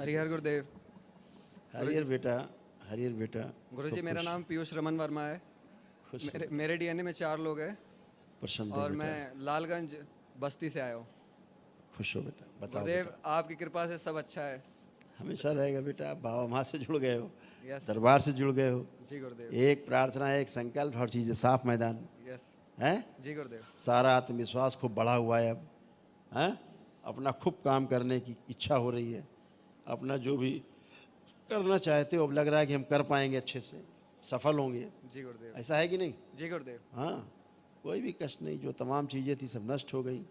हरिहर गुरुदेव। हरिहर बेटा। गुरुजी खूब मेरा खुश- नाम पीयूष रमन वर्मा है। खुश मेरे मेरे डीएनए में 4 लोग हैं प्रसन्न और बेटा। मैं लालगंज बस्ती से आया हूँ। खुश हो बेटा, बताओ गुरुदेव बेटा। आपकी कृपा से सब अच्छा है। हमेशा रहेगा बेटा। आप बाबा माँ से जुड़ गए हो, यस दरबार से जुड़ गए हो। जी गुरुदेव। एक प्रार्थना, एक संकल्प, हर चीज़ साफ मैदान यस है। जी गुरुदेव। सारा आत्मविश्वास खूब बढ़ा हुआ है अब, हैं? अपना खूब काम करने की इच्छा हो रही है। अपना जो भी करना चाहते हो अब लग रहा है कि हम कर पाएंगे, अच्छे से सफल होंगे। जी गुरुदेव। ऐसा है कि नहीं? जी गुरुदेव। हाँ, कोई भी कष्ट नहीं। जो तमाम चीज़ें थी सब नष्ट हो गई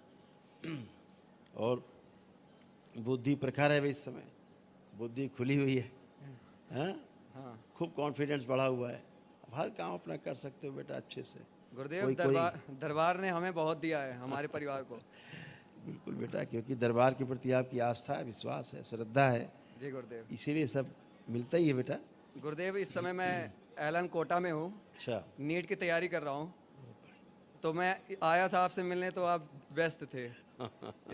और बुद्धि प्रखर है भाई। इस समय बुद्धि खुली हुई है, हाँ? हाँ खूब कॉन्फिडेंस बढ़ा हुआ है। अब हर काम अपना कर सकते हो बेटा अच्छे से। गुरुदेव, दरबार ने हमें बहुत दिया है, हमारे परिवार को। बिल्कुल बेटा, क्योंकि दरबार के प्रति आपकी आस्था है, विश्वास है, श्रद्धा है, जी गुरुदेव। इसीलिए सब मिलता ही है बेटा। गुरुदेव इस समय मैं एलन कोटा में हूँ, अच्छा, नीट की तैयारी कर रहा हूँ। तो मैं आया था आपसे मिलने, तो आप व्यस्त थे,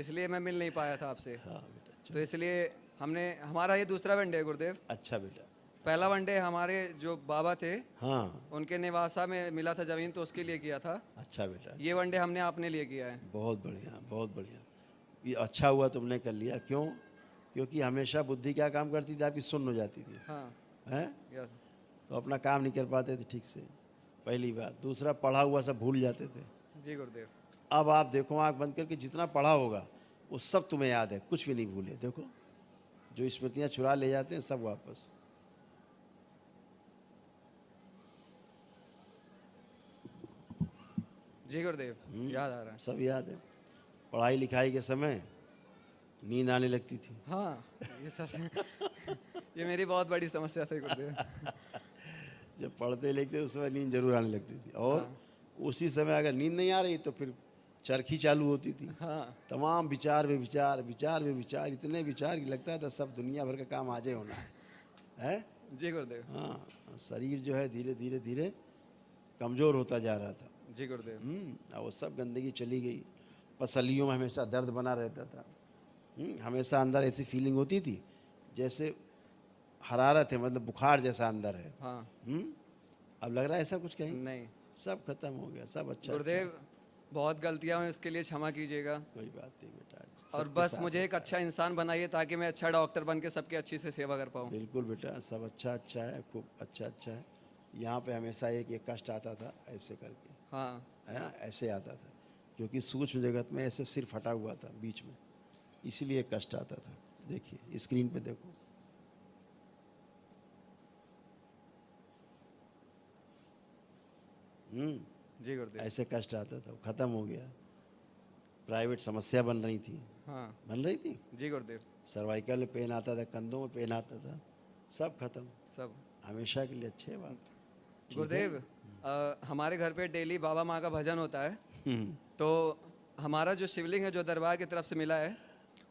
इसलिए मैं मिल नहीं पाया था आपसे। हाँ बेटा। तो इसलिए हमारा ये दूसरा वनडे है गुरुदेव। अच्छा बेटा। पहला वनडे हमारे जो बाबा थे हाँ, उनके निवासा में मिला था ज़मीन, तो उसके लिए किया था। अच्छा बेटा। ये वनडे हमने अपने लिए किया है। बहुत बढ़िया, बहुत बढ़िया। ये अच्छा हुआ तुमने कर लिया। क्यों? क्योंकि हमेशा बुद्धि क्या काम करती थी आपकी? सुन्न हो जाती थी, हाँ हैं? यस तो अपना काम नहीं कर पाते थे ठीक से, पहली बात। दूसरा, पढ़ा हुआ सब भूल जाते थे। जी गुरुदेव। अब आप देखो, आँख बंद करके जितना पढ़ा होगा वो सब तुम्हें याद है, कुछ भी नहीं भूले। देखो, जो स्मृतियाँ चुरा ले जाते हैं सब वापस। जी गुरुदेव, याद आ रहा है। सब याद है। पढ़ाई लिखाई के समय नींद आने लगती थी। हाँ ये सब ये मेरी बहुत बड़ी समस्या थी गुरुदेव। जब पढ़ते लिखते उस समय नींद जरूर आने लगती थी, और हाँ। उसी समय अगर नींद नहीं आ रही तो फिर चरखी चालू होती थी। हाँ तमाम विचार वे विचार, विचार वे विचार, इतने विचार कि लगता था सब दुनिया भर का काम आज ही होना है? जी गुरुदेव। हाँ, शरीर जो है धीरे धीरे धीरे कमज़ोर होता जा रहा था। जी गुरुदेव। और वो सब गंदगी चली गई। पसलियों में हमेशा दर्द बना रहता था। हमेशा अंदर ऐसी फीलिंग होती थी जैसे हरारत है, मतलब बुखार जैसा अंदर है। हाँ अब लग रहा है ऐसा कुछ कहीं? नहीं सब खत्म हो गया, सब अच्छा। गुरुदेव, बहुत गलतियाँ हुई, उसके लिए क्षमा कीजिएगा। कोई बात नहीं बेटा। और सबके बस साथ मुझे एक होता है। अच्छा इंसान बनाइए ताकि मैं अच्छा डॉक्टर बन के सबकी अच्छी से सेवा कर पाऊँ। बिल्कुल बेटा, सब अच्छा अच्छा है, खूब अच्छा अच्छा है। यहाँ पे हमेशा एक कष्ट आता था ऐसे करके, हाँ है ना? ऐसे आता था, क्योंकि सूक्ष्म जगत में ऐसे सिर फटा हुआ था बीच में, इसीलिए कष्ट आता था। देखिए स्क्रीन पे देखो। जी गुरुदेव। ऐसे कष्ट आता था, वो खत्म हो गया। प्राइवेट समस्या बन रही थी, हाँ बन रही थी। जी गुरुदेव। सर्वाइकल में पेन आता था, कंधों में पेन आता था, सब खत्म, सब हमेशा के लिए। अच्छे बात। ठीक है? गुरुदेव, हमारे घर पे डेली बाबा माँ का भजन होता है। हम्म, तो हमारा जो शिवलिंग है जो दरबार की तरफ से मिला है,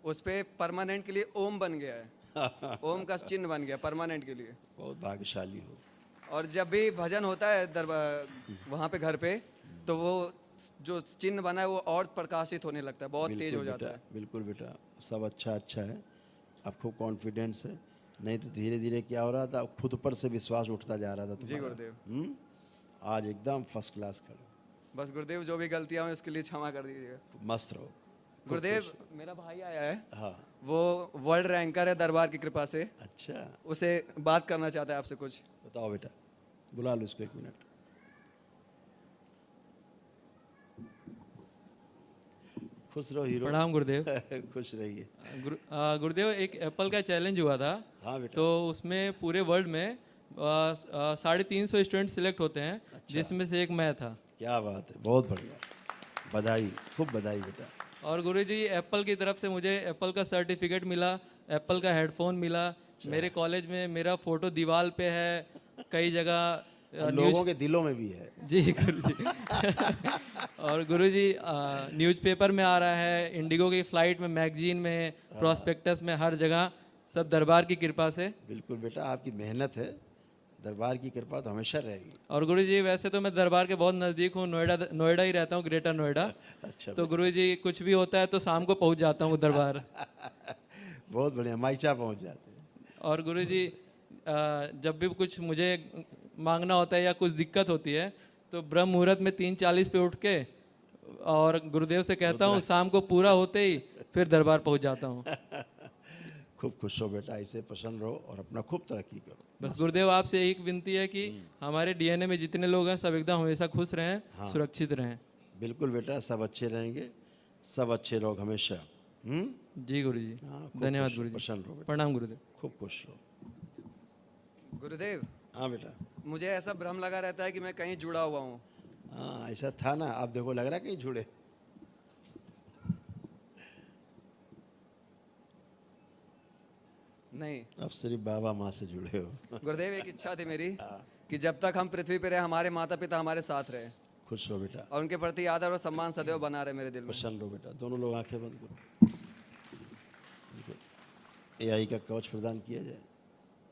उस पे परमानेंट के लिए ओम बन गया है। ओम का चिन्ह बन गया परमानेंट के लिए। बहुत भाग्यशाली हो। और जब भी भजन होता है दरबार वहाँ पे घर पे, तो वो जो चिन्ह बना है वो और प्रकाशित होने लगता है, बहुत तेज बिल्कुल हो जाता बेटा, है। बिल्कुल बेटा, सब अच्छा अच्छा है। अब खूब कॉन्फिडेंस है, नहीं तो धीरे धीरे क्या हो रहा था, खुद पर से विश्वास उठता जा रहा था जी तुम्हारा। गुरुदेव। आज एकदम फर्स्ट क्लास खड़े, बस गुरुदेव, जो भी गलतियाँ हुई उसके लिए क्षमा कर दीजिएगा। मस्त रहो। खूब गुरुदेव, खुश। मेरा भाई आया है, हाँ, वो वर्ल्ड रैंकर है दरबार की कृपा से। अच्छा, उसे बात करना चाहता है आपसे कुछ। बताओ बेटा, बुला लो उसको 1 मिनट। खुश रहो हीरो। प्रणाम गुरुदेव। खुश रहिए। गुरुदेव, एक एप्पल का चैलेंज हुआ था। हाँ बेटा। तो उसमें पूरे वर्ल्ड में 350 स्टूडेंट सिलेक्ट होते हैं, अच्छा। जिसमें से एक मैं था। क्या बात है, बहुत बढ़िया, बधाई, खूब बधाई बेटा। और गुरुजी, एप्पल की तरफ से मुझे एप्पल का सर्टिफिकेट मिला, एप्पल का हेडफोन मिला। मेरे कॉलेज में मेरा फोटो दीवार पे है, कई जगह और लोगों के दिलों में भी है। जी गुरुजी। और गुरुजी, न्यूज़पेपर में आ रहा है, इंडिगो की फ्लाइट में, मैगजीन में, प्रोस्पेक्टस में, हर जगह, सब दरबार की कृपा से। बिल्कुल बेटा, आपकी मेहनत है, दरबार की कृपा तो हमेशा रहेगी। और गुरुजी, वैसे तो मैं दरबार के बहुत नज़दीक हूँ, नोएडा ही रहता हूँ, ग्रेटर नोएडा। अच्छा तो गुरुजी, कुछ भी होता है तो शाम को पहुँच जाता हूँ दरबार। बहुत बढ़िया, माइचा पहुंच जाते हैं। और गुरुजी जब भी कुछ मुझे मांगना होता है या कुछ दिक्कत होती है तो ब्रह्म मुहूर्त में 3:40 पे उठ के और गुरुदेव से कहता हूँ, शाम को पूरा होते ही फिर दरबार पहुँच जाता हूँ। खूब खुश हो बेटा, ऐसे प्रसन्न रहो और अपना खूब तरक्की करो। बस गुरुदेव आपसे एक विनती है कि हमारे डीएनए में जितने लोग हैं सब एकदम हमेशा खुश रहें, सुरक्षित रहें। बिल्कुल बेटा, सब अच्छे रहेंगे, सब अच्छे लोग हमेशा। जी गुरुजी, हाँ, खूब धन्यवाद खुश- गुरुजी, प्रसन्न रहो बेटा, प्रणाम गुरुदेव। खूब खुश रहो। गुरुदेव, हाँ बेटा, मुझे ऐसा भ्रम लगा रहता है कि मैं कहीं जुड़ा हुआ हूँ। हाँ ऐसा था ना, अब देखो लग रहा है कहीं जुड़े। नहीं अब सिर्फ बाबा माँ से जुड़े हो। गुरुदेव, एक इच्छा थी मेरी कि जब तक हम पृथ्वी पे रहे हमारे माता पिता हमारे साथ रहे खुश रहो बेटा, और उनके प्रति आदर और सम्मान सदैव बना रहे मेरे दिल में। प्रसन्न रहो बेटा। दोनों लोग आंखें बंद करो। एआई का कवच प्रदान किया जाए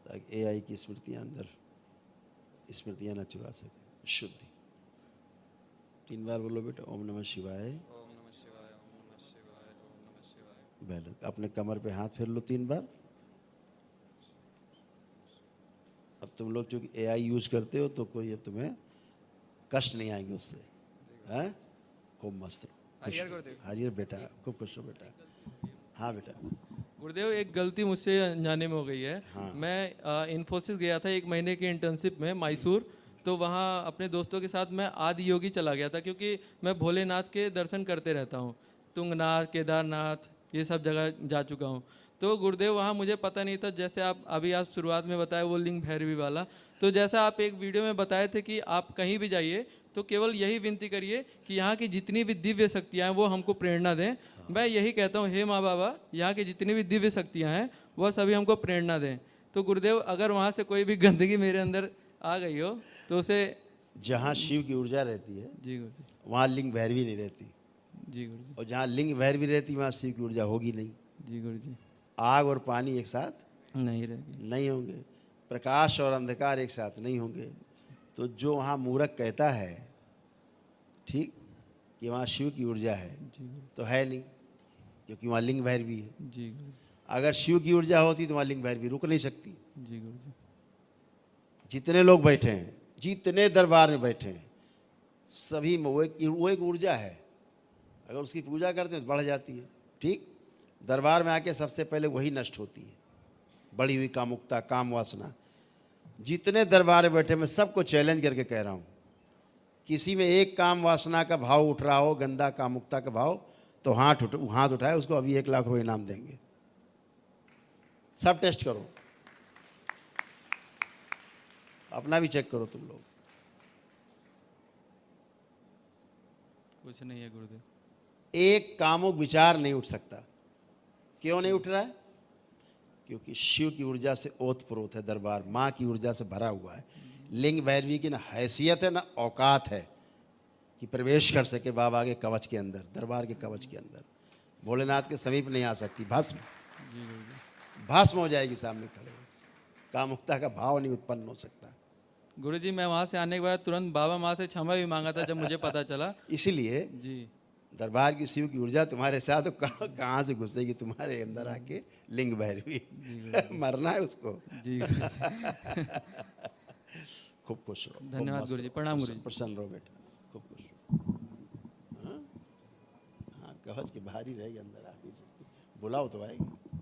ताकि एआई की स्मृतियां अंदर स्मृतियां न चुरा सके। शुद्धि 3 बार बोलो बेटा, ओम नमः शिवाय। ओम नमः शिवाय, ओम नमः शिवाय, ओम नमः शिवाय। पहले अपने कमर पे हाथ फेर लो 3 बार। अब तुम लोग चूंकि एआई यूज करते हो तो कोई अब तुम्हें कष्ट नहीं आएंगे उससे, हैं? खूब मस्त रहो। खुश हरिहर रहो। गुरुदेव। हरिहर बेटा, खूब खुश रहो बेटा। हाँ बेटा, गुरुदेव एक गलती मुझसे अनजाने में हो गई है। मैं इन्फोसिस गया था 1 महीने की इंटर्नशिप में मैसूर, तो वहाँ अपने दोस्तों के साथ मैं आदि योगी चला गया था क्योंकि मैं भोलेनाथ के दर्शन करते रहता हूँ। तुंगनाथ, केदारनाथ, ये सब जगह जा चुका हूँ। तो गुरुदेव वहाँ मुझे पता नहीं था, जैसे आप शुरुआत में बताया वो लिंग भैरवी वाला, तो जैसा आप एक वीडियो में बताए थे कि आप कहीं भी जाइए तो केवल यही विनती करिए कि यहाँ की जितनी भी दिव्य शक्तियाँ हैं वो हमको प्रेरणा दें। मैं यही कहता हूँ, हे माँ बाबा, यहाँ की जितनी भी दिव्य शक्तियाँ हैं वह सभी हमको प्रेरणा दें। तो गुरुदेव अगर वहाँ से कोई भी गंदगी मेरे अंदर आ गई हो तो उसे। जहाँ शिव की ऊर्जा रहती है जी गुरुजी, वहाँ लिंग भैरवी नहीं रहती, जी गुरुजी, और जहाँ लिंग भैरवी रहती वहाँ शिव की ऊर्जा होगी नहीं। जी गुरुजी, आग और पानी एक साथ नहीं रहेगी। नहीं होंगे, प्रकाश और अंधकार एक साथ नहीं होंगे। तो जो वहाँ मूर्ख कहता है ठीक कि वहाँ शिव की ऊर्जा है, जी गुरु, तो है नहीं, क्योंकि वहाँ लिंग भैरवी है। जी गुरुजी, अगर शिव की ऊर्जा होती तो वहाँ लिंग भैरवी रुक नहीं सकती। जी गुरुजी, जितने लोग बैठे हैं, जितने दरबार में बैठे हैं, सभी में वो एक ऊर्जा है। अगर उसकी पूजा करते हैं तो बढ़ जाती है। ठीक, दरबार में आके सबसे पहले वही नष्ट होती है, बढ़ी हुई कामुकता, काम वासना। जितने दरबार में बैठे, मैं सबको चैलेंज करके कह रहा हूँ, किसी में एक काम वासना का भाव उठ रहा हो, गंदा कामुकता का भाव, तो हाथ उठाए, उसको अभी 1 लाख रुपये इनाम देंगे। सब टेस्ट करो, अपना भी चेक करो तुम लोग। कुछ नहीं है गुरुदेव। एक कामुक विचार नहीं उठ सकता। क्यों नहीं उठ रहा है? क्योंकि शिव की ऊर्जा से ओतप्रोत है दरबार, माँ की ऊर्जा से भरा हुआ है। लिंग भैरवी की ना हैसियत है ना औकात है कि प्रवेश कर सके बाबा के कवच के अंदर, दरबार के कवच के अंदर। भोलेनाथ के समीप नहीं आ सकती, भस्म जी गुरुजी, भस्म हो जाएगी सामने खड़े हो। कामुकता का भाव नहीं उत्पन्न हो सकता। गुरुजी मैं वहाँ से आने के बाद तुरंत बाबा माँ से क्षमा भी मांगा था जब मुझे पता चला। इसीलिए जी, दरबार की शिव की ऊर्जा तुम्हारे साथ, तो कहाँ से घुसेगी तुम्हारे अंदर आके लिंग भैरवी? मरना है उसको। जी गुरुजी, खूब खुश रहो। खूब धन्यवाद मस्त गुरुजी, रहो, प्रणाम गुरुजी। प्रसन्न रहो बेटा, खूब खुश रहो। हाँ, हाँ, कवच के बाहर ही रहेगी, अंदर आ नहीं सकती। बुलाओ तो आएगी।